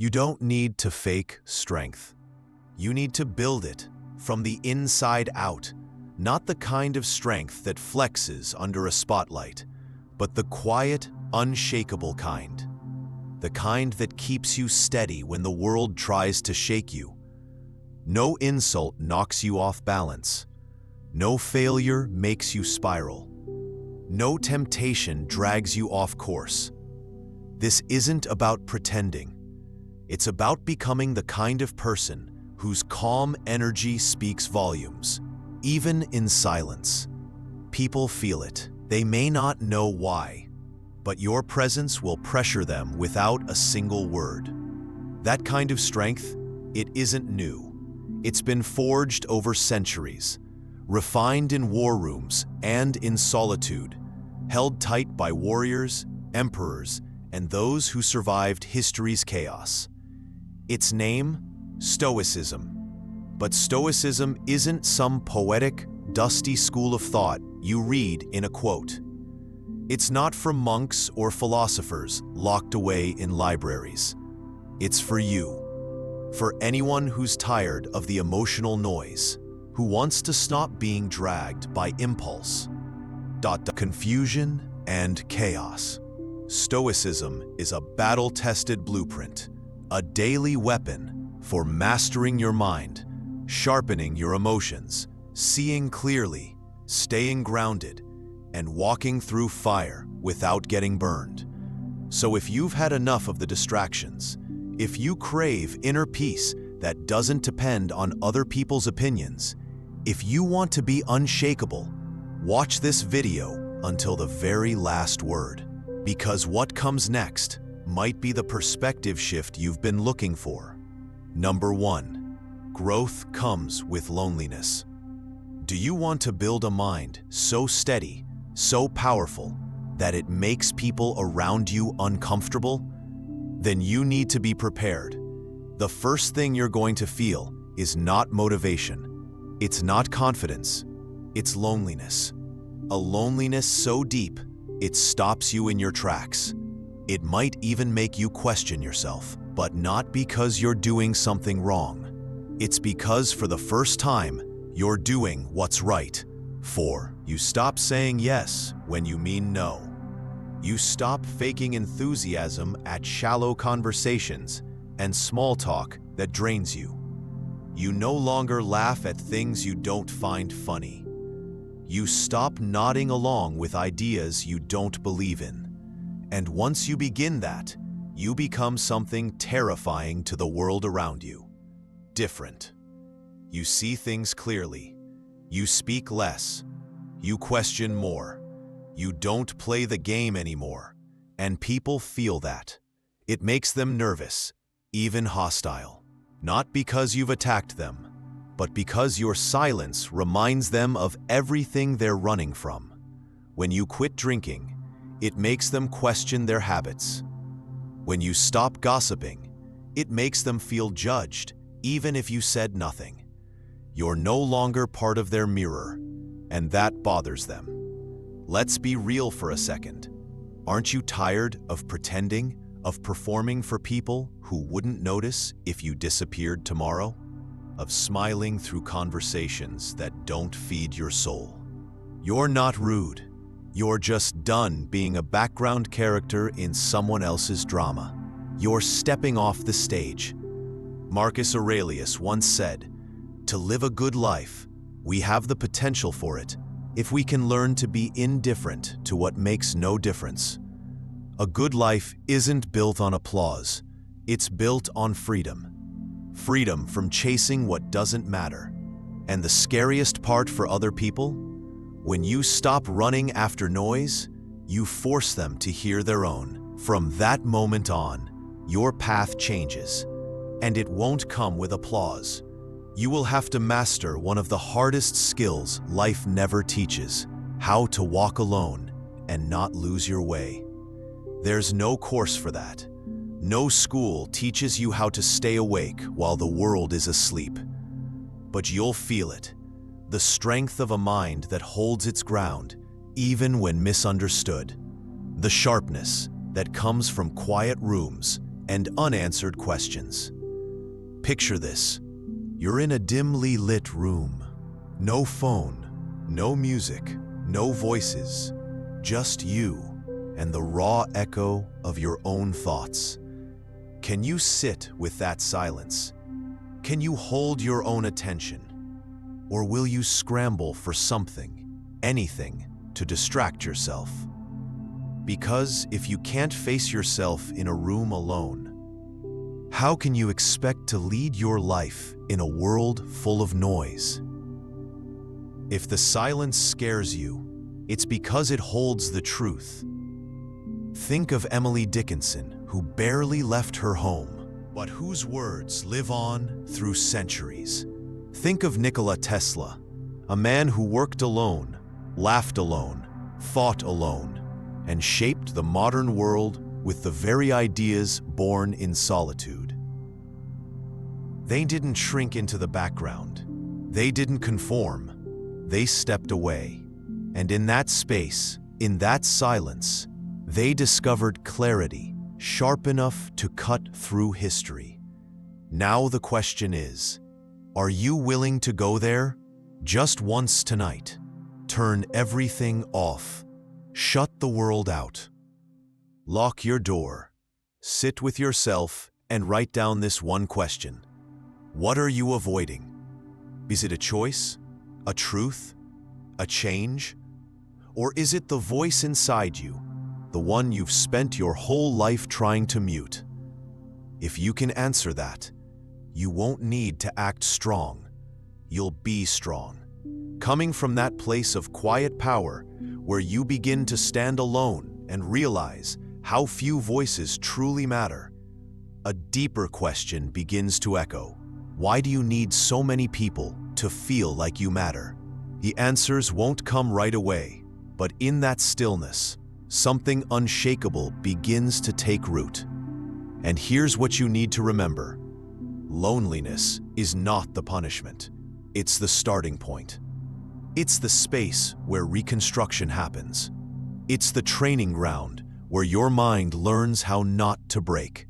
You don't need to fake strength. You need to build it from the inside out, not the kind of strength that flexes under a spotlight, but the quiet, unshakable kind. The kind that keeps you steady when the world tries to shake you. No insult knocks you off balance. No failure makes you spiral. No temptation drags you off course. This isn't about pretending. It's about becoming the kind of person whose calm energy speaks volumes, even in silence. People feel it. They may not know why, but your presence will pressure them without a single word. That kind of strength, it isn't new. It's been forged over centuries, refined in war rooms and in solitude, held tight by warriors, emperors, and those who survived history's chaos. Its name, Stoicism. But Stoicism isn't some poetic, dusty school of thought you read in a quote. It's not for monks or philosophers locked away in libraries. It's for you. For anyone who's tired of the emotional noise, who wants to stop being dragged by impulse, confusion, and chaos. Stoicism is a battle-tested blueprint, a daily weapon for mastering your mind, sharpening your emotions, seeing clearly, staying grounded, and walking through fire without getting burned. So if you've had enough of the distractions, if you crave inner peace that doesn't depend on other people's opinions, if you want to be unshakable, watch this video until the very last word. Because what comes next might be the perspective shift you've been looking for. Number 1, growth comes with loneliness. Do you want to build a mind so steady, so powerful, that it makes people around you uncomfortable? Then you need to be prepared. The first thing you're going to feel is not motivation. It's not confidence. It's loneliness. A loneliness so deep, it stops you in your tracks. It might even make you question yourself, but not because you're doing something wrong. It's because for the first time, you're doing what's right. 4. You stop saying yes when you mean no. You stop faking enthusiasm at shallow conversations and small talk that drains you. You no longer laugh at things you don't find funny. You stop nodding along with ideas you don't believe in. And once you begin that, you become something terrifying to the world around you. Different. You see things clearly. You speak less. You question more. You don't play the game anymore. And people feel that. It makes them nervous, even hostile. Not because you've attacked them, but because your silence reminds them of everything they're running from. When you quit drinking, it makes them question their habits. When you stop gossiping, it makes them feel judged, even if you said nothing. You're no longer part of their mirror, and that bothers them. Let's be real for a second. Aren't you tired of pretending, of performing for people who wouldn't notice if you disappeared tomorrow? Of smiling through conversations that don't feed your soul? You're not rude. You're just done being a background character in someone else's drama. You're stepping off the stage. Marcus Aurelius once said, "To live a good life, we have the potential for it if we can learn to be indifferent to what makes no difference." A good life isn't built on applause. It's built on freedom. Freedom from chasing what doesn't matter. And the scariest part for other people? When you stop running after noise, you force them to hear their own. From that moment on, your path changes. And it won't come with applause. You will have to master one of the hardest skills life never teaches: how to walk alone and not lose your way. There's no course for that. No school teaches you how to stay awake while the world is asleep. But you'll feel it. The strength of a mind that holds its ground, even when misunderstood. The sharpness that comes from quiet rooms and unanswered questions. Picture this. You're in a dimly lit room. No phone, no music, no voices, just you and the raw echo of your own thoughts. Can you sit with that silence? Can you hold your own attention? Or will you scramble for something, anything, to distract yourself? Because if you can't face yourself in a room alone, how can you expect to lead your life in a world full of noise? If the silence scares you, it's because it holds the truth. Think of Emily Dickinson, who barely left her home, but whose words live on through centuries. Think of Nikola Tesla, a man who worked alone, laughed alone, fought alone, and shaped the modern world with the very ideas born in solitude. They didn't shrink into the background. They didn't conform. They stepped away. And in that space, in that silence, they discovered clarity, sharp enough to cut through history. Now the question is, are you willing to go there? Just once tonight. Turn everything off. Shut the world out. Lock your door. Sit with yourself and write down this one question. What are you avoiding? Is it a choice? A truth? A change? Or is it the voice inside you, the one you've spent your whole life trying to mute? If you can answer that, you won't need to act strong. You'll be strong. Coming from that place of quiet power where you begin to stand alone and realize how few voices truly matter, a deeper question begins to echo. Why do you need so many people to feel like you matter? The answers won't come right away, but in that stillness, something unshakable begins to take root. And here's what you need to remember. Loneliness is not the punishment. It's the starting point. It's the space where reconstruction happens. It's the training ground where your mind learns how not to break.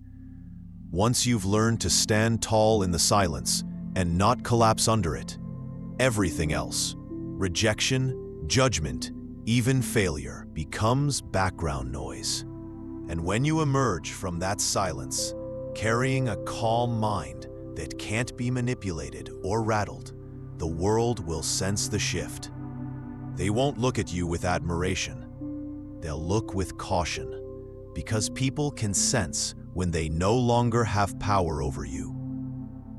Once you've learned to stand tall in the silence and not collapse under it, everything else, rejection, judgment, even failure, becomes background noise. And when you emerge from that silence, carrying a calm mind that can't be manipulated or rattled, the world will sense the shift. They won't look at you with admiration. They'll look with caution, because people can sense when they no longer have power over you.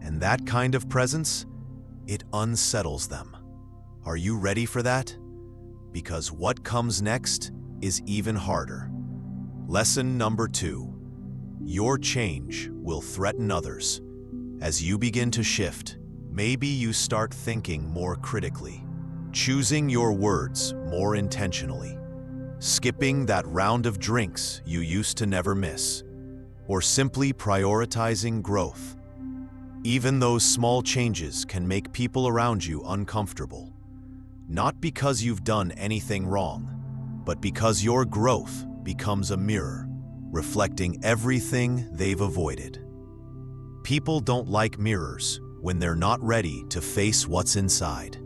And that kind of presence, it unsettles them. Are you ready for that? Because what comes next is even harder. Lesson number 2. Your change will threaten others. As you begin to shift, maybe you start thinking more critically, choosing your words more intentionally, skipping that round of drinks you used to never miss, or simply prioritizing growth. Even those small changes can make people around you uncomfortable. Not because you've done anything wrong, but because your growth becomes a mirror, reflecting everything they've avoided. People don't like mirrors when they're not ready to face what's inside.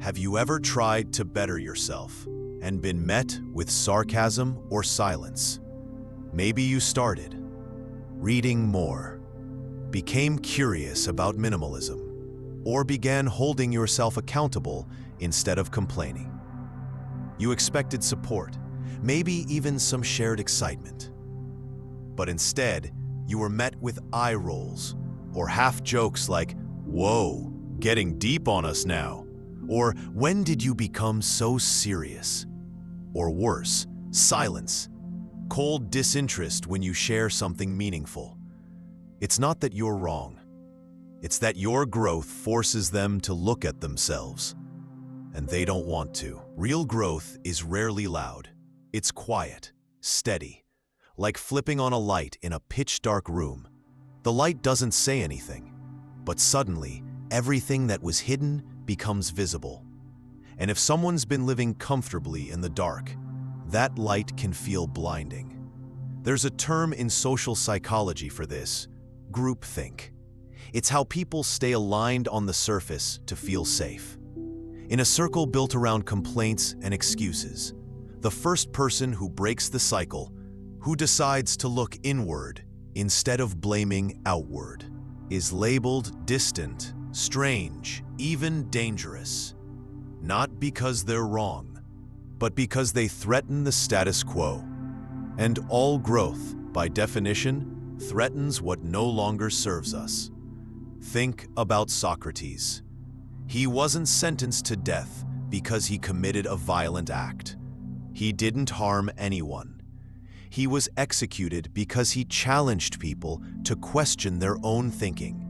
Have you ever tried to better yourself and been met with sarcasm or silence? Maybe you started reading more, became curious about minimalism, or began holding yourself accountable instead of complaining. You expected support, maybe even some shared excitement. But instead, you were met with eye rolls or half jokes like, "Whoa, getting deep on us now," or "When did you become so serious?" Or worse, silence, cold disinterest when you share something meaningful. It's not that you're wrong. It's that your growth forces them to look at themselves, and they don't want to. Real growth is rarely loud. It's quiet, steady, like flipping on a light in a pitch-dark room. The light doesn't say anything, but suddenly, everything that was hidden becomes visible. And if someone's been living comfortably in the dark, that light can feel blinding. There's a term in social psychology for this: groupthink. It's how people stay aligned on the surface to feel safe. In a circle built around complaints and excuses, the first person who breaks the cycle, who decides to look inward instead of blaming outward, is labeled distant, strange, even dangerous. Not because they're wrong, but because they threaten the status quo. And all growth, by definition, threatens what no longer serves us. Think about Socrates. He wasn't sentenced to death because he committed a violent act. He didn't harm anyone. He was executed because he challenged people to question their own thinking.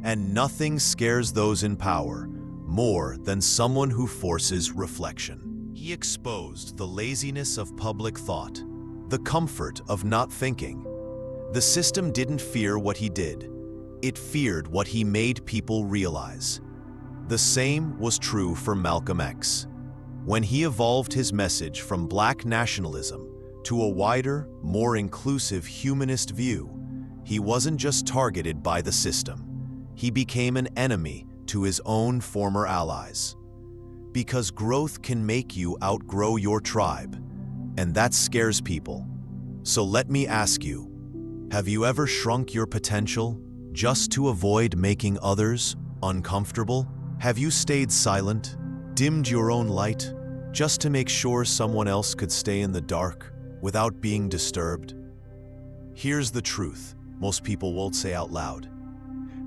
And nothing scares those in power more than someone who forces reflection. He exposed the laziness of public thought, the comfort of not thinking. The system didn't fear what he did. It feared what he made people realize. The same was true for Malcolm X. When he evolved his message from Black nationalism to a wider, more inclusive humanist view, he wasn't just targeted by the system. He became an enemy to his own former allies. Because growth can make you outgrow your tribe, and that scares people. So let me ask you, have you ever shrunk your potential just to avoid making others uncomfortable? Have you stayed silent, dimmed your own light, just to make sure someone else could stay in the dark without being disturbed? Here's the truth most people won't say out loud.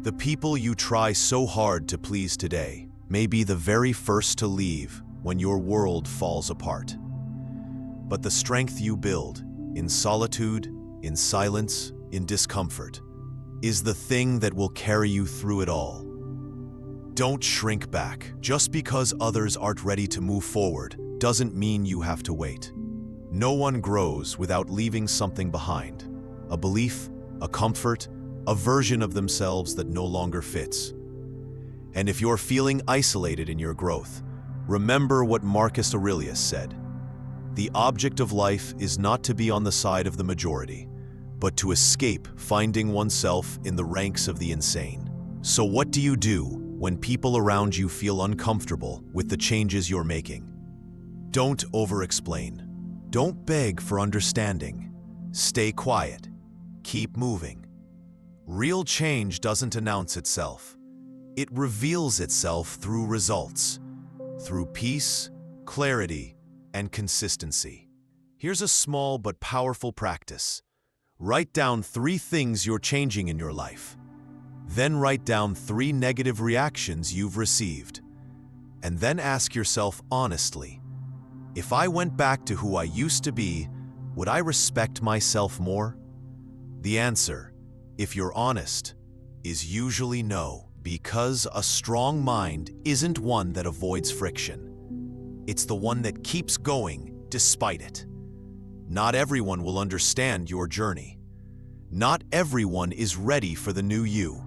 The people you try so hard to please today may be the very first to leave when your world falls apart. But the strength you build in solitude, in silence, in discomfort, is the thing that will carry you through it all. Don't shrink back. Just because others aren't ready to move forward doesn't mean you have to wait. No one grows without leaving something behind: a belief, a comfort, a version of themselves that no longer fits. And if you're feeling isolated in your growth, remember what Marcus Aurelius said: the object of life is not to be on the side of the majority, but to escape finding oneself in the ranks of the insane. So what do you do when people around you feel uncomfortable with the changes you're making? Don't over-explain. Don't beg for understanding. Stay quiet. Keep moving. Real change doesn't announce itself. It reveals itself through results, through peace, clarity, and consistency. Here's a small but powerful practice. Write down 3 things you're changing in your life. Then write down 3 negative reactions you've received. And then ask yourself honestly, if I went back to who I used to be, would I respect myself more? The answer, if you're honest, is usually no, because a strong mind isn't one that avoids friction. It's the one that keeps going despite it. Not everyone will understand your journey. Not everyone is ready for the new you.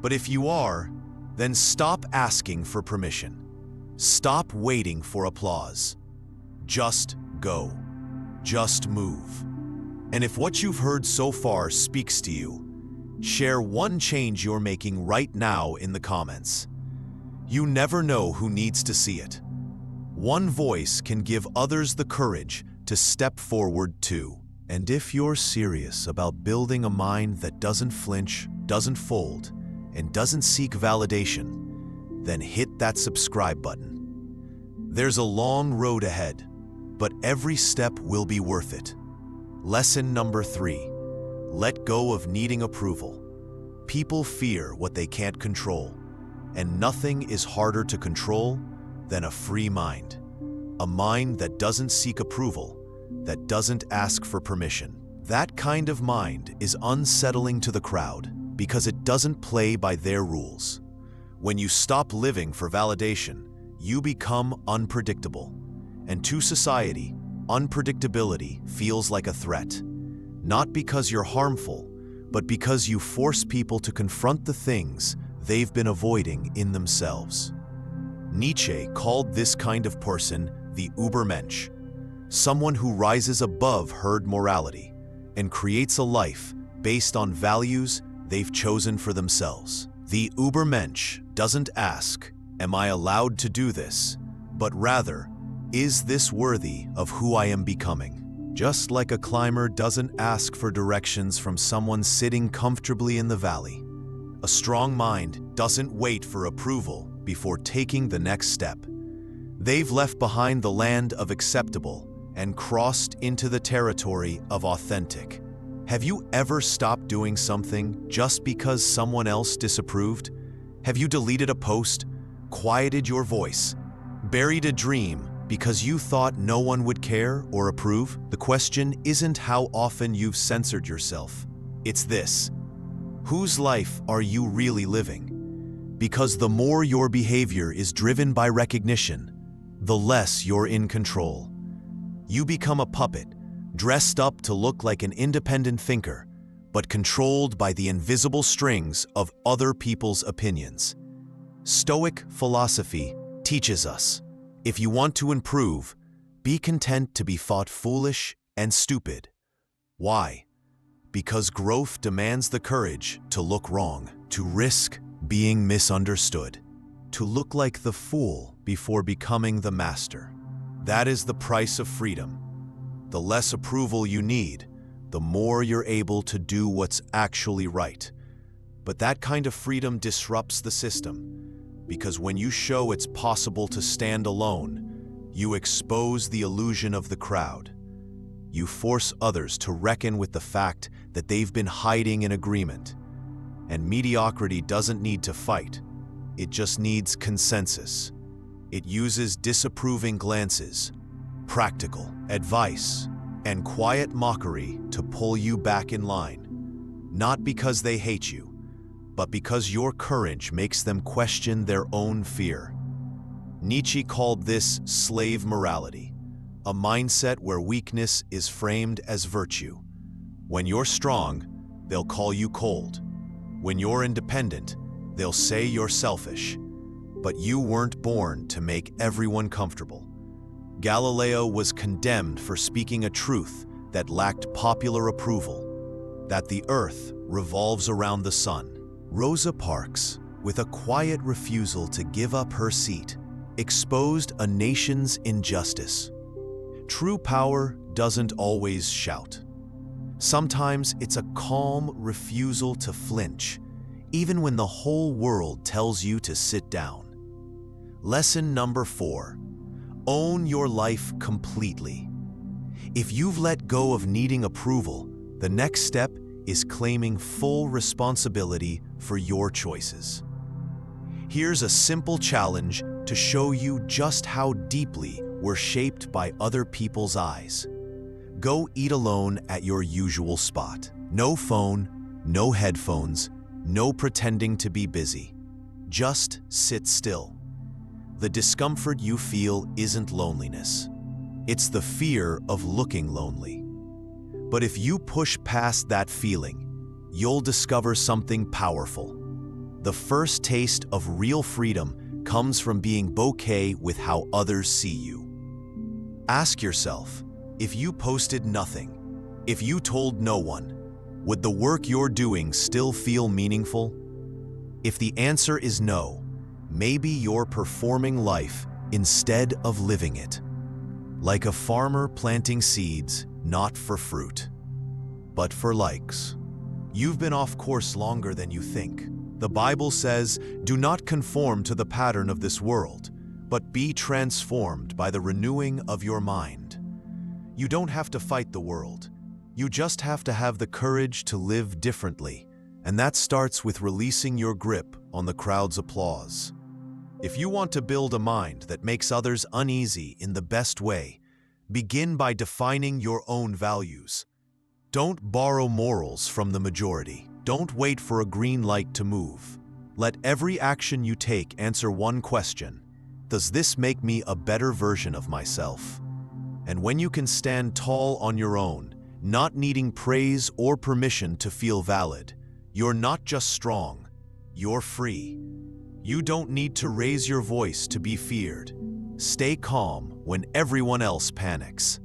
But if you are, then stop asking for permission. Stop waiting for applause. Just go. Just move. And if what you've heard so far speaks to you, share one change you're making right now in the comments. You never know who needs to see it. One voice can give others the courage to step forward too. And if you're serious about building a mind that doesn't flinch, doesn't fold, and doesn't seek validation, then hit that subscribe button. There's a long road ahead, but every step will be worth it. Lesson number 3, let go of needing approval. People fear what they can't control, and nothing is harder to control than a free mind. A mind that doesn't seek approval, that doesn't ask for permission. That kind of mind is unsettling to the crowd because it doesn't play by their rules. When you stop living for validation, you become unpredictable. And to society, unpredictability feels like a threat. Not because you're harmful, but because you force people to confront the things they've been avoiding in themselves. Nietzsche called this kind of person the Übermensch, someone who rises above herd morality and creates a life based on values they've chosen for themselves. The Übermensch doesn't ask, "Am I allowed to do this?" but rather, "Is this worthy of who I am becoming?" Just like a climber doesn't ask for directions from someone sitting comfortably in the valley, a strong mind doesn't wait for approval before taking the next step. They've left behind the land of acceptable and crossed into the territory of authentic. Have you ever stopped doing something just because someone else disapproved? Have you deleted a post, quieted your voice, buried a dream because you thought no one would care or approve? The question isn't how often you've censored yourself. It's this: whose life are you really living? Because the more your behavior is driven by recognition, the less you're in control. You become a puppet, dressed up to look like an independent thinker, but controlled by the invisible strings of other people's opinions. Stoic philosophy teaches us, if you want to improve, be content to be thought foolish and stupid. Why? Because growth demands the courage to look wrong, to risk being misunderstood, to look like the fool before becoming the master. That is the price of freedom. The less approval you need, the more you're able to do what's actually right. But that kind of freedom disrupts the system, because when you show it's possible to stand alone, you expose the illusion of the crowd. You force others to reckon with the fact that they've been hiding in agreement. And mediocrity doesn't need to fight. It just needs consensus. It uses disapproving glances, practical advice, and quiet mockery to pull you back in line. Not because they hate you, but because your courage makes them question their own fear. Nietzsche called this slave morality, a mindset where weakness is framed as virtue. When you're strong, they'll call you cold. When you're independent, they'll say you're selfish. But you weren't born to make everyone comfortable. Galileo was condemned for speaking a truth that lacked popular approval, that the earth revolves around the sun. Rosa Parks, with a quiet refusal to give up her seat, exposed a nation's injustice. True power doesn't always shout. Sometimes it's a calm refusal to flinch, even when the whole world tells you to sit down. Lesson number 4. Own your life completely. If you've let go of needing approval, the next step is claiming full responsibility for your choices. Here's a simple challenge to show you just how deeply we're shaped by other people's eyes. Go eat alone at your usual spot. No phone, no headphones, no pretending to be busy. Just sit still. The discomfort you feel isn't loneliness. It's the fear of looking lonely. But if you push past that feeling, you'll discover something powerful. The first taste of real freedom comes from being okay with how others see you. Ask yourself, if you posted nothing, if you told no one, would the work you're doing still feel meaningful? If the answer is no, maybe you're performing life instead of living it. Like a farmer planting seeds, not for fruit, but for likes. You've been off course longer than you think. The Bible says, "Do not conform to the pattern of this world, but be transformed by the renewing of your mind." You don't have to fight the world. You just have to have the courage to live differently, and that starts with releasing your grip on the crowd's applause. If you want to build a mind that makes others uneasy in the best way, begin by defining your own values. Don't borrow morals from the majority. Don't wait for a green light to move. Let every action you take answer one question: does this make me a better version of myself? And when you can stand tall on your own, not needing praise or permission to feel valid, you're not just strong, you're free. You don't need to raise your voice to be feared. Stay calm when everyone else panics.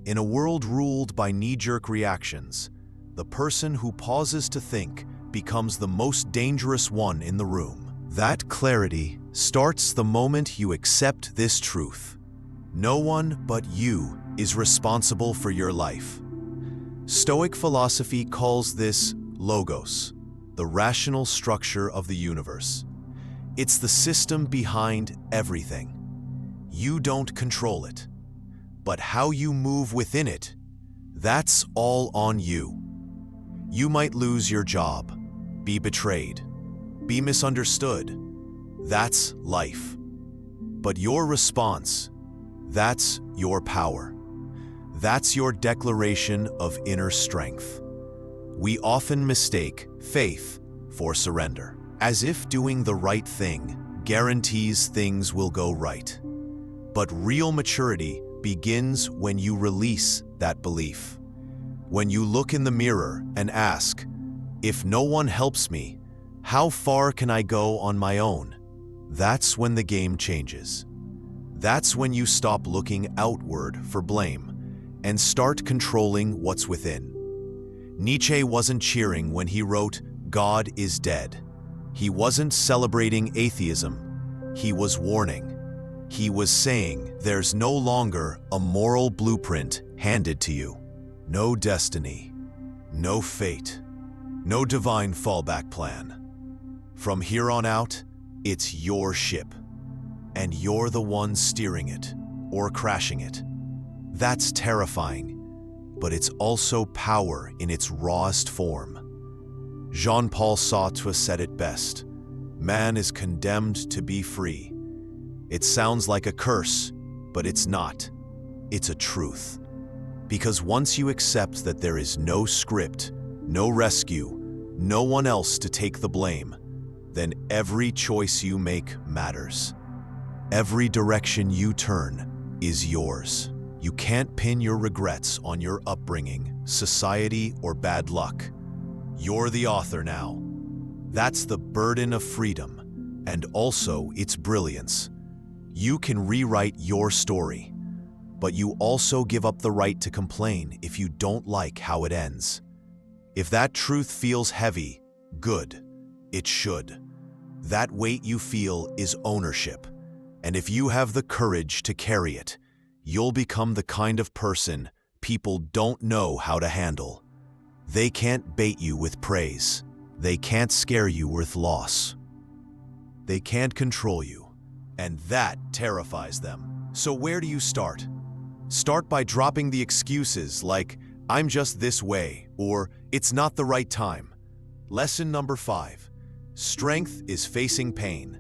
In a world ruled by knee-jerk reactions, The person who pauses to think becomes the most dangerous one in the room. That clarity starts the moment you accept this truth. No one but you is responsible for your life. Stoic philosophy calls this logos, the rational structure of the universe. It's the system behind everything. You don't control it, but how you move within it, that's all on you. You might lose your job, be betrayed, be misunderstood. That's life. But your response, that's your power. That's your declaration of inner strength. We often mistake faith for surrender, as if doing the right thing guarantees things will go right. But real maturity begins when you release that belief. When you look in the mirror and ask, if no one helps me, how far can I go on my own? That's when the game changes. That's when you stop looking outward for blame and start controlling what's within. Nietzsche wasn't cheering when he wrote, "God is dead." He wasn't celebrating atheism. He was warning. He was saying there's no longer a moral blueprint handed to you. No destiny, no fate, no divine fallback plan. From here on out, it's your ship, and you're the one steering it or crashing it. That's terrifying, but it's also power in its rawest form. Jean-Paul Sartre said it best, "Man is condemned to be free." It sounds like a curse, but it's not. It's a truth. Because once you accept that there is no script, no rescue, no one else to take the blame, then every choice you make matters. Every direction you turn is yours. You can't pin your regrets on your upbringing, society, or bad luck. You're the author now. That's the burden of freedom, and also its brilliance. You can rewrite your story, but you also give up the right to complain if you don't like how it ends. If that truth feels heavy, good. It should. That weight you feel is ownership, and if you have the courage to carry it, you'll become the kind of person people don't know how to handle. They can't bait you with praise. They can't scare you with loss. They can't control you, and that terrifies them. So where do you start? Start by dropping the excuses like, "I'm just this way," or "It's not the right time." Lesson number 5. Strength is facing pain.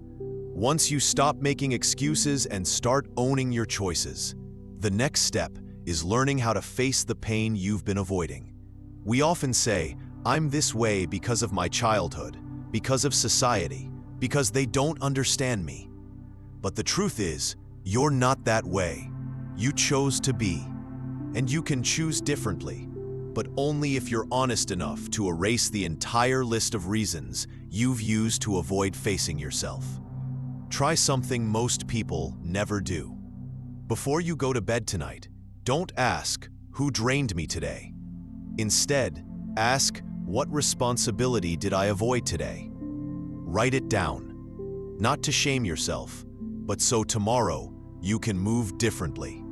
Once you stop making excuses and start owning your choices, the next step is learning how to face the pain you've been avoiding. We often say, "I'm this way because of my childhood, because of society, because they don't understand me." But the truth is, you're not that way. You chose to be, and you can choose differently, but only if you're honest enough to erase the entire list of reasons you've used to avoid facing yourself. Try something most people never do. Before you go to bed tonight, don't ask, "Who drained me today?" Instead, ask, "What responsibility did I avoid today?" Write it down, not to shame yourself, but so tomorrow you can move differently.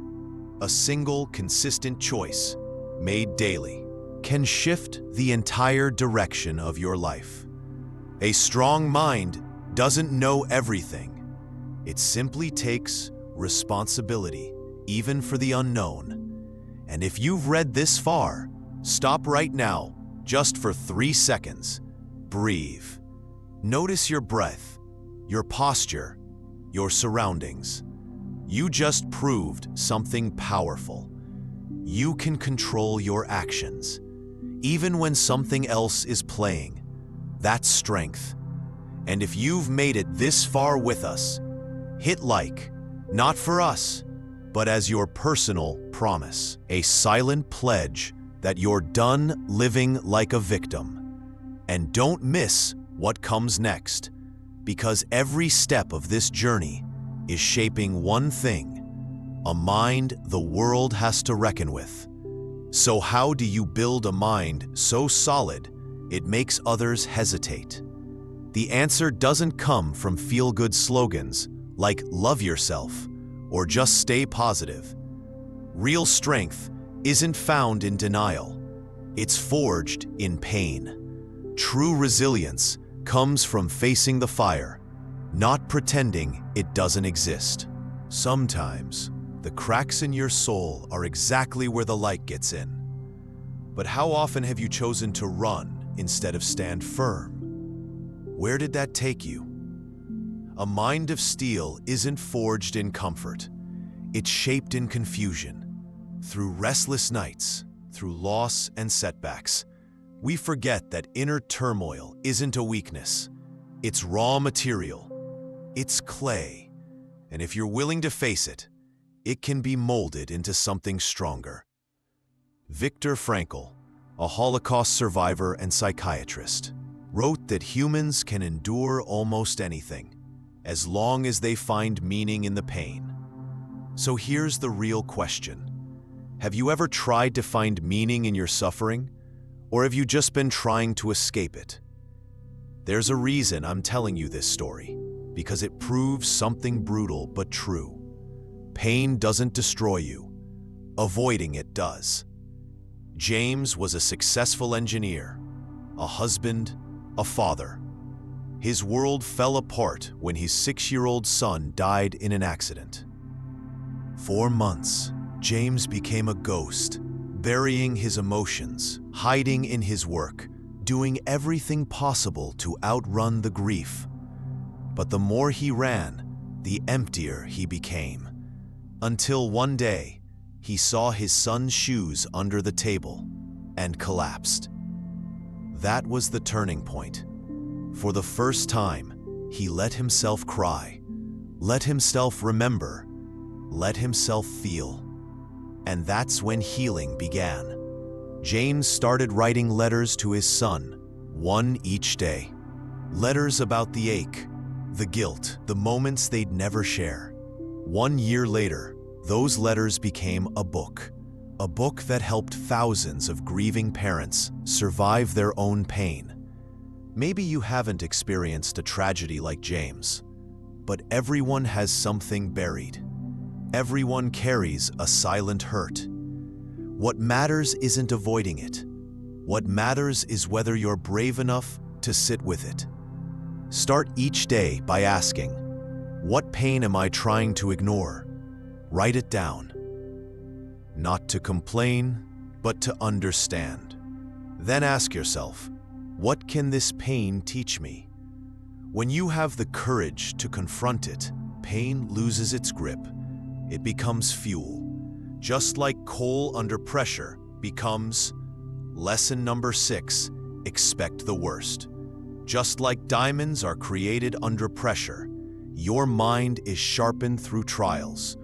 A single, consistent choice, made daily, can shift the entire direction of your life. A strong mind doesn't know everything. It simply takes responsibility, even for the unknown. And if you've read this far, stop right now, just for 3 seconds. Breathe. Notice your breath, your posture, your surroundings. You just proved something powerful. You can control your actions, even when something else is playing. That's strength. And if you've made it this far with us, hit like, not for us, but as your personal promise, a silent pledge that you're done living like a victim. And don't miss what comes next, because every step of this journey is shaping one thing, a mind the world has to reckon with. So how do you build a mind so solid it makes others hesitate? The answer doesn't come from feel-good slogans like "love yourself" or "just stay positive." Real strength isn't found in denial. It's forged in pain. True resilience comes from facing the fire, not pretending it doesn't exist. Sometimes, the cracks in your soul are exactly where the light gets in. But how often have you chosen to run instead of stand firm? Where did that take you? A mind of steel isn't forged in comfort. It's shaped in confusion. Through restless nights, through loss and setbacks, we forget that inner turmoil isn't a weakness. It's raw material. It's clay. And if you're willing to face it, it can be molded into something stronger. Viktor Frankl, a Holocaust survivor and psychiatrist, wrote that humans can endure almost anything, as long as they find meaning in the pain. So here's the real question. Have you ever tried to find meaning in your suffering, or have you just been trying to escape it? There's a reason I'm telling you this story, because it proves something brutal but true. Pain doesn't destroy you. Avoiding it does. James was a successful engineer, a husband, a father. His world fell apart when his 6-year-old son died in an accident. For months, James became a ghost, burying his emotions, hiding in his work, doing everything possible to outrun the grief. But the more he ran, the emptier he became. Until one day, he saw his son's shoes under the table and collapsed. That was the turning point. For the first time, he let himself cry, let himself remember, let himself feel. And that's when healing began. James started writing letters to his son, one each day. Letters about the ache, the guilt, the moments they'd never share. 1 year later, those letters became a book that helped thousands of grieving parents survive their own pain. Maybe you haven't experienced a tragedy like James, but everyone has something buried. Everyone carries a silent hurt. What matters isn't avoiding it. What matters is whether you're brave enough to sit with it. Start each day by asking, what pain am I trying to ignore? Write it down. Not to complain, but to understand. Then ask yourself, what can this pain teach me? When you have the courage to confront it, pain loses its grip. It becomes fuel. Just like coal under pressure becomes lesson number 6, expect the worst. Just like diamonds are created under pressure, your mind is sharpened through trials,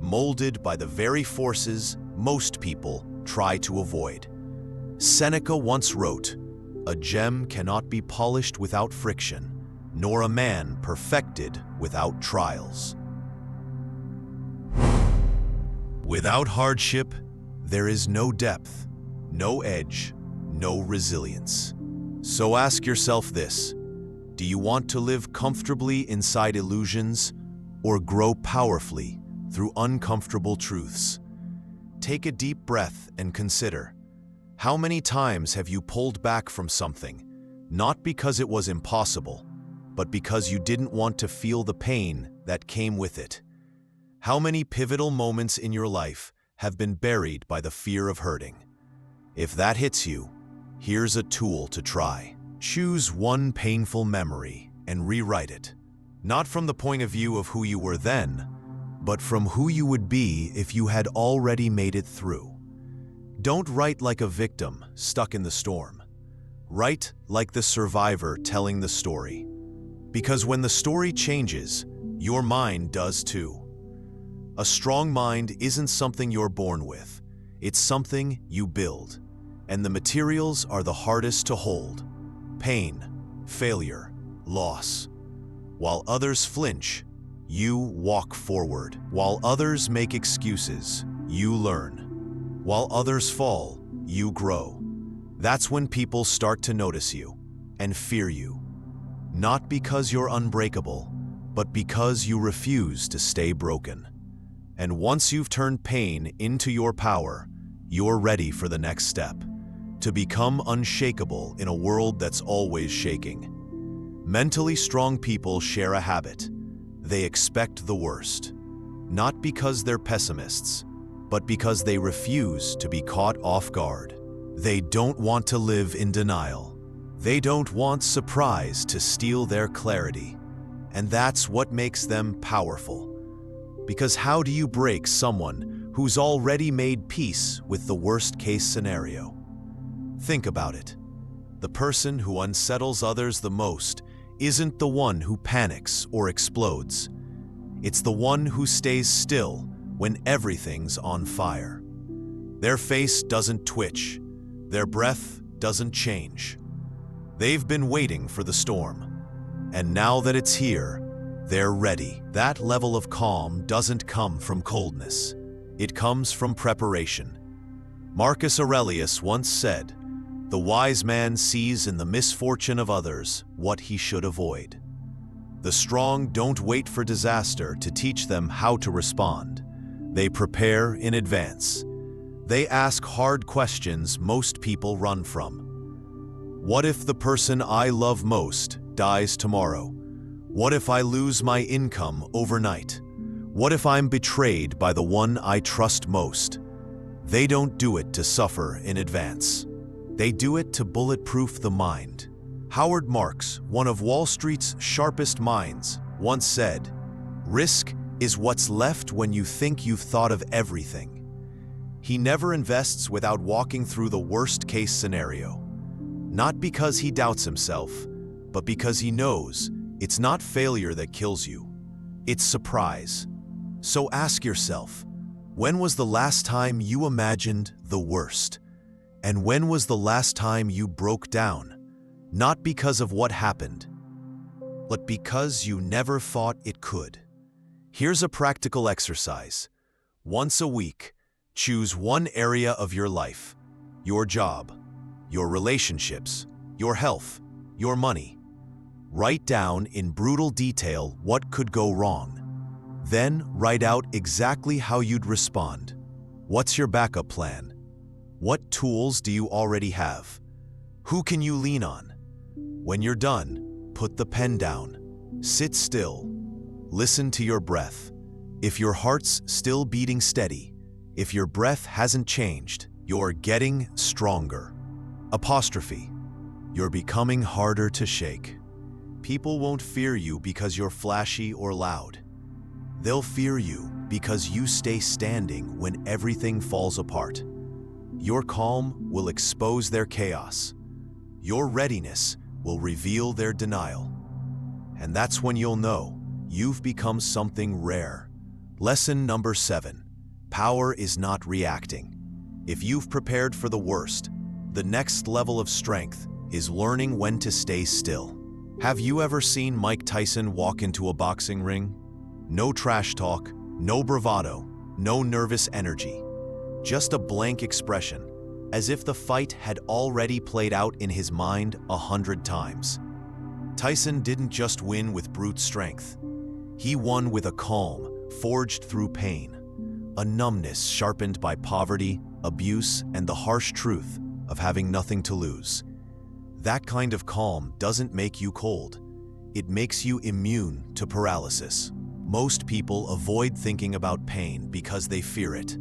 molded by the very forces most people try to avoid. Seneca once wrote, "A gem cannot be polished without friction, nor a man perfected without trials." Without hardship, there is no depth, no edge, no resilience. So ask yourself this: do you want to live comfortably inside illusions or grow powerfully through uncomfortable truths? Take a deep breath and consider, how many times have you pulled back from something, not because it was impossible, but because you didn't want to feel the pain that came with it? How many pivotal moments in your life have been buried by the fear of hurting? If that hits you, here's a tool to try. Choose one painful memory and rewrite it. Not from the point of view of who you were then, but from who you would be if you had already made it through. Don't write like a victim stuck in the storm. Write like the survivor telling the story. Because when the story changes, your mind does too. A strong mind isn't something you're born with. It's something you build. And the materials are the hardest to hold. Pain, failure, loss. While others flinch, you walk forward. While others make excuses, you learn. While others fall, you grow. That's when people start to notice you and fear you. Not because you're unbreakable, but because you refuse to stay broken. And once you've turned pain into your power, you're ready for the next step, to become unshakable in a world that's always shaking. Mentally strong people share a habit. They expect the worst, not because they're pessimists, but because they refuse to be caught off guard. They don't want to live in denial. They don't want surprise to steal their clarity. And that's what makes them powerful. Because how do you break someone who's already made peace with the worst-case scenario? Think about it. The person who unsettles others the most isn't the one who panics or explodes. It's the one who stays still when everything's on fire. Their face doesn't twitch. Their breath doesn't change. They've been waiting for the storm. And now that it's here, they're ready. That level of calm doesn't come from coldness. It comes from preparation. Marcus Aurelius once said, "The wise man sees in the misfortune of others what he should avoid." The strong don't wait for disaster to teach them how to respond. They prepare in advance. They ask hard questions most people run from. What if the person I love most dies tomorrow? What if I lose my income overnight? What if I'm betrayed by the one I trust most? They don't do it to suffer in advance. They do it to bulletproof the mind. Howard Marks, one of Wall Street's sharpest minds, once said, "Risk is what's left when you think you've thought of everything." He never invests without walking through the worst-case scenario. Not because he doubts himself, but because he knows it's not failure that kills you. It's surprise. So ask yourself, when was the last time you imagined the worst? And when was the last time you broke down? Not because of what happened, but because you never thought it could. Here's a practical exercise. Once a week, choose one area of your life, your job, your relationships, your health, your money. Write down in brutal detail what could go wrong. Then write out exactly how you'd respond. What's your backup plan? What tools do you already have? Who can you lean on? When you're done, put the pen down. Sit still. Listen to your breath. If your heart's still beating steady, if your breath hasn't changed, you're getting stronger. Apostrophe. You're becoming harder to shake. People won't fear you because you're flashy or loud. They'll fear you because you stay standing when everything falls apart. Your calm will expose their chaos. Your readiness will reveal their denial. And that's when you'll know you've become something rare. Lesson number 7. Power is not reacting. If you've prepared for the worst, the next level of strength is learning when to stay still. Have you ever seen Mike Tyson walk into a boxing ring? No trash talk, no bravado, no nervous energy. Just a blank expression, as if the fight had already played out in his mind 100 times. Tyson didn't just win with brute strength. He won with a calm forged through pain, a numbness sharpened by poverty, abuse, and the harsh truth of having nothing to lose. That kind of calm doesn't make you cold. It makes you immune to paralysis. Most people avoid thinking about pain because they fear it.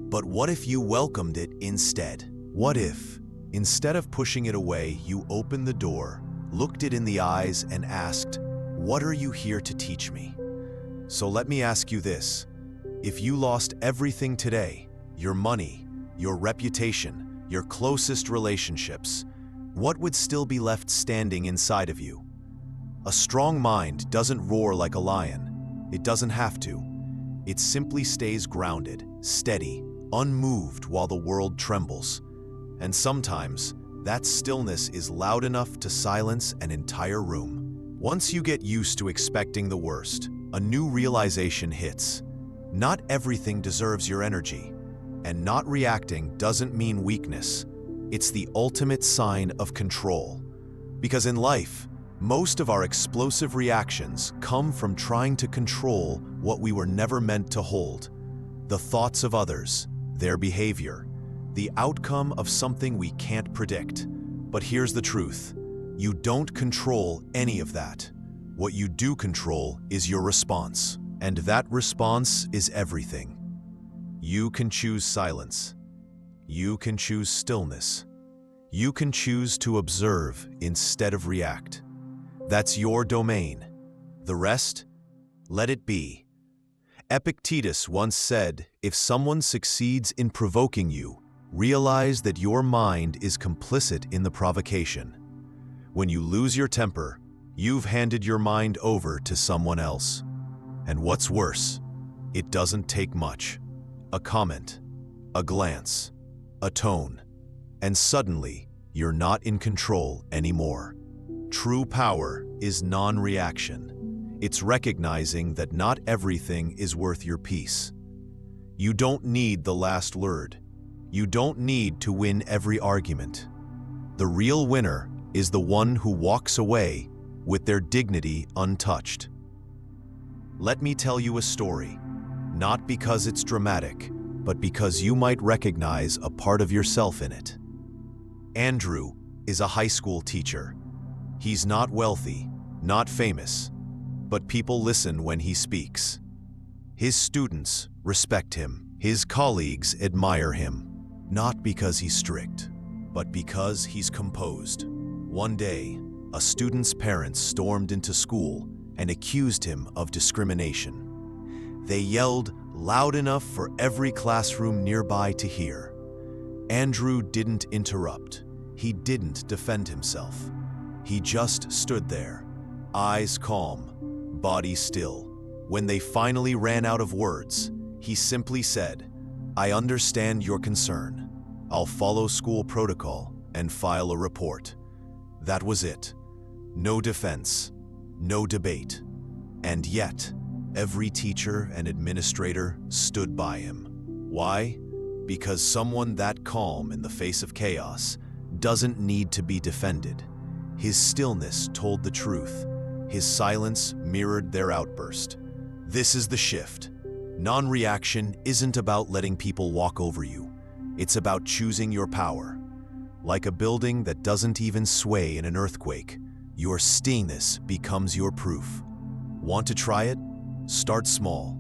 But what if you welcomed it instead? What if, instead of pushing it away, you opened the door, looked it in the eyes, and asked, "What are you here to teach me?" So let me ask you this. If you lost everything today, your money, your reputation, your closest relationships, what would still be left standing inside of you? A strong mind doesn't roar like a lion. It doesn't have to. It simply stays grounded, steady, unmoved while the world trembles. And sometimes, that stillness is loud enough to silence an entire room. Once you get used to expecting the worst, a new realization hits. Not everything deserves your energy. And not reacting doesn't mean weakness. It's the ultimate sign of control. Because in life, most of our explosive reactions come from trying to control what we were never meant to hold. The thoughts of others, their behavior, the outcome of something we can't predict. But here's the truth. You don't control any of that. What you do control is your response. And that response is everything. You can choose silence. You can choose stillness. You can choose to observe instead of react. That's your domain. The rest, let it be. Epictetus once said, if someone succeeds in provoking you, realize that your mind is complicit in the provocation. When you lose your temper, you've handed your mind over to someone else. And what's worse, it doesn't take much. A comment, a glance, a tone, and suddenly you're not in control anymore. True power is non-reaction. It's recognizing that not everything is worth your peace. You don't need the last word. You don't need to win every argument. The real winner is the one who walks away with their dignity untouched. Let me tell you a story, not because it's dramatic, but because you might recognize a part of yourself in it. Andrew is a high school teacher. He's not wealthy, not famous, but people listen when he speaks. His students respect him. His colleagues admire him, not because he's strict, but because he's composed. One day, a student's parents stormed into school and accused him of discrimination. They yelled loud enough for every classroom nearby to hear. Andrew didn't interrupt. He didn't defend himself. He just stood there, eyes calm, body still. When they finally ran out of words, he simply said, "I understand your concern. I'll follow school protocol and file a report." That was it. No defense, no debate. And yet, every teacher and administrator stood by him. Why? Because someone that calm in the face of chaos doesn't need to be defended. His stillness told the truth. His silence mirrored their outburst. This is the shift. Non-reaction isn't about letting people walk over you. It's about choosing your power. Like a building that doesn't even sway in an earthquake, your stillness becomes your proof. Want to try it? Start small.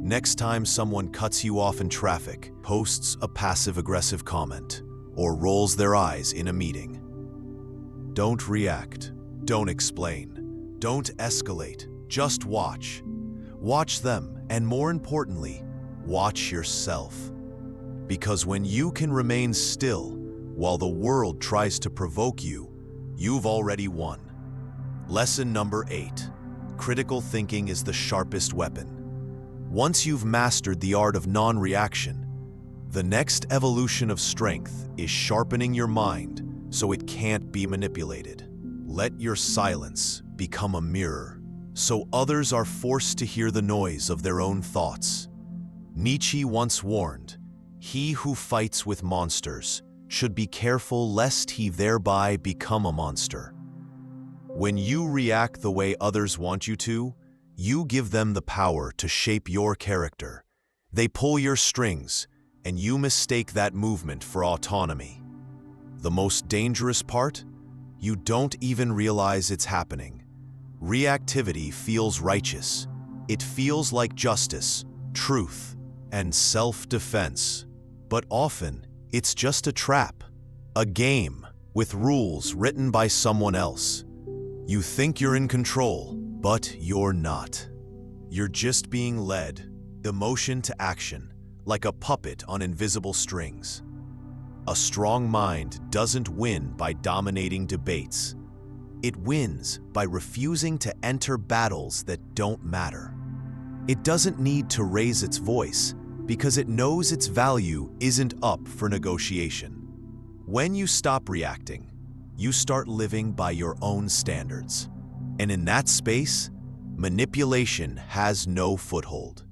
Next time someone cuts you off in traffic, posts a passive-aggressive comment, or rolls their eyes in a meeting, don't react. Don't explain. Don't escalate. Just watch. Watch them, and more importantly, watch yourself. Because when you can remain still while the world tries to provoke you, you've already won. Lesson number 8. Critical thinking is the sharpest weapon. Once you've mastered the art of non-reaction, the next evolution of strength is sharpening your mind so it can't be manipulated. Let your silence become a mirror, so others are forced to hear the noise of their own thoughts. Nietzsche once warned, "He who fights with monsters should be careful lest he thereby become a monster." When you react the way others want you to, you give them the power to shape your character. They pull your strings, and you mistake that movement for autonomy. The most dangerous part? You don't even realize it's happening. Reactivity feels righteous. It feels like justice, truth, and self-defense. But often, it's just a trap, a game with rules written by someone else. You think you're in control, but you're not. You're just being led, emotion to action, like a puppet on invisible strings. A strong mind doesn't win by dominating debates. It wins by refusing to enter battles that don't matter. It doesn't need to raise its voice because it knows its value isn't up for negotiation. When you stop reacting, you start living by your own standards. And in that space, manipulation has no foothold.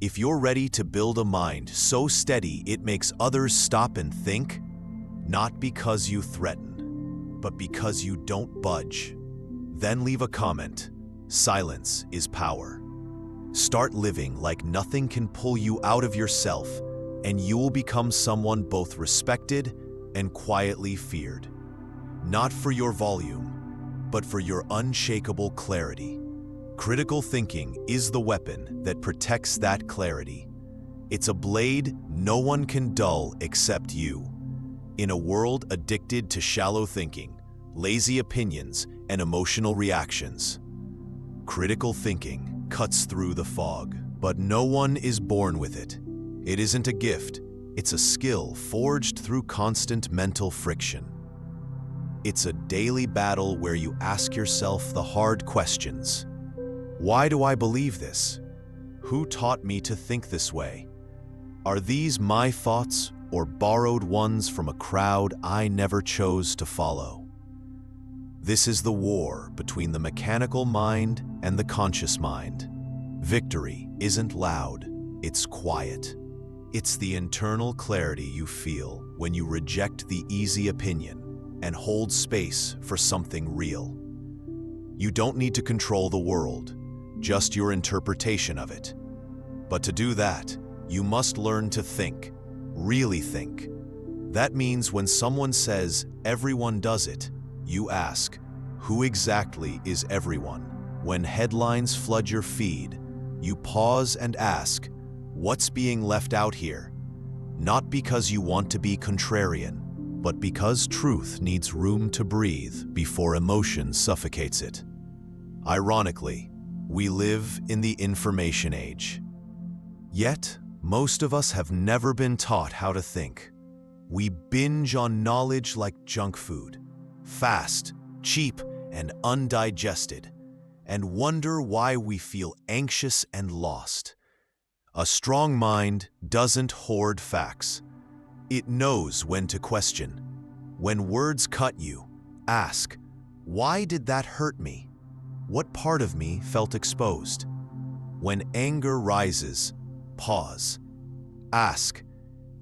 If you're ready to build a mind so steady it makes others stop and think, not because you threaten, but because you don't budge, then leave a comment. Silence is power. Start living like nothing can pull you out of yourself, and you will become someone both respected and quietly feared. Not for your volume, but for your unshakable clarity. Critical thinking is the weapon that protects that clarity. It's a blade no one can dull except you. In a world addicted to shallow thinking, lazy opinions, and emotional reactions, critical thinking cuts through the fog. But no one is born with it. It isn't a gift. It's a skill forged through constant mental friction. It's a daily battle where you ask yourself the hard questions. Why do I believe this? Who taught me to think this way? Are these my thoughts or borrowed ones from a crowd I never chose to follow? This is the war between the mechanical mind and the conscious mind. Victory isn't loud, it's quiet. It's the internal clarity you feel when you reject the easy opinion and hold space for something real. You don't need to control the world, just your interpretation of it. But to do that, you must learn to think, really think. That means when someone says everyone does it, you ask, who exactly is everyone? When headlines flood your feed, you pause and ask, what's being left out here? Not because you want to be contrarian, but because truth needs room to breathe before emotion suffocates it. Ironically, we live in the information age. Yet, most of us have never been taught how to think. We binge on knowledge like junk food, fast, cheap, and undigested, and wonder why we feel anxious and lost. A strong mind doesn't hoard facts. It knows when to question. When words cut you, ask, why did that hurt me? What part of me felt exposed? When anger rises, pause. Ask,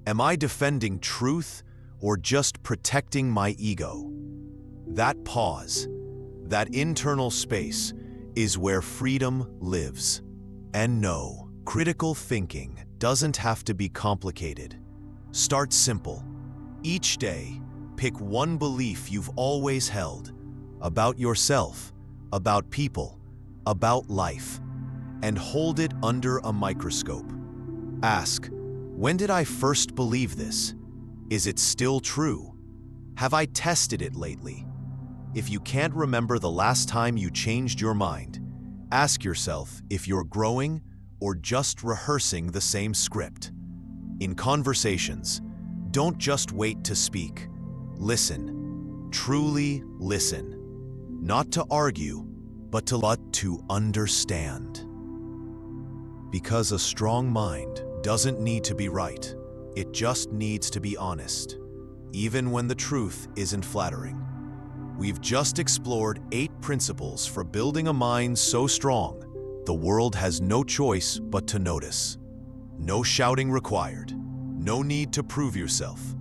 am I defending truth or just protecting my ego? That pause, that internal space, is where freedom lives. And no, critical thinking doesn't have to be complicated. Start simple. Each day, pick one belief you've always held about yourself, about people, about life, and hold it under a microscope. Ask, when did I first believe this? Is it still true? Have I tested it lately? If you can't remember the last time you changed your mind, ask yourself if you're growing or just rehearsing the same script. In conversations, don't just wait to speak. Listen. Truly listen. Not to argue, but to understand. Because a strong mind doesn't need to be right. It just needs to be honest, even when the truth isn't flattering. We've just explored 8 principles for building a mind so strong, the world has no choice but to notice. No shouting required. No need to prove yourself.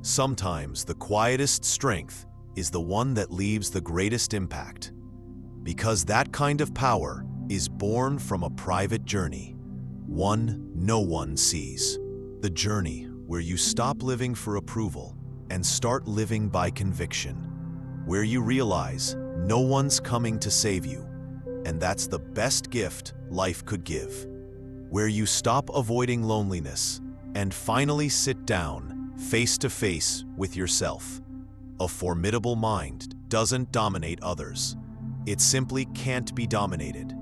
Sometimes the quietest strength is the one that leaves the greatest impact. Because that kind of power is born from a private journey, one no one sees. The journey where you stop living for approval and start living by conviction, where you realize no one's coming to save you, and that's the best gift life could give. Where you stop avoiding loneliness and finally sit down face to face with yourself. A formidable mind doesn't dominate others. It simply can't be dominated.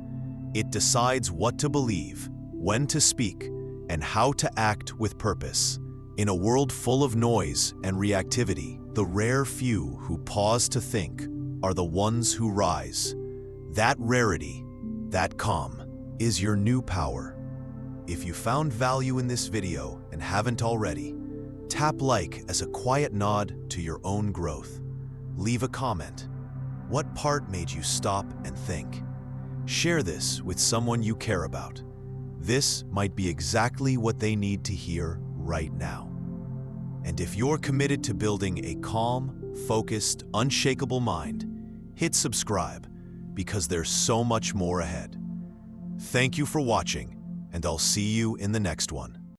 It decides what to believe, when to speak, and how to act with purpose. In a world full of noise and reactivity, the rare few who pause to think are the ones who rise. That rarity, that calm, is your new power. If you found value in this video and haven't already, tap like as a quiet nod to your own growth. Leave a comment. What part made you stop and think? Share this with someone you care about. This might be exactly what they need to hear right now. And if you're committed to building a calm, focused, unshakable mind, hit subscribe because there's so much more ahead. Thank you for watching, and I'll see you in the next one.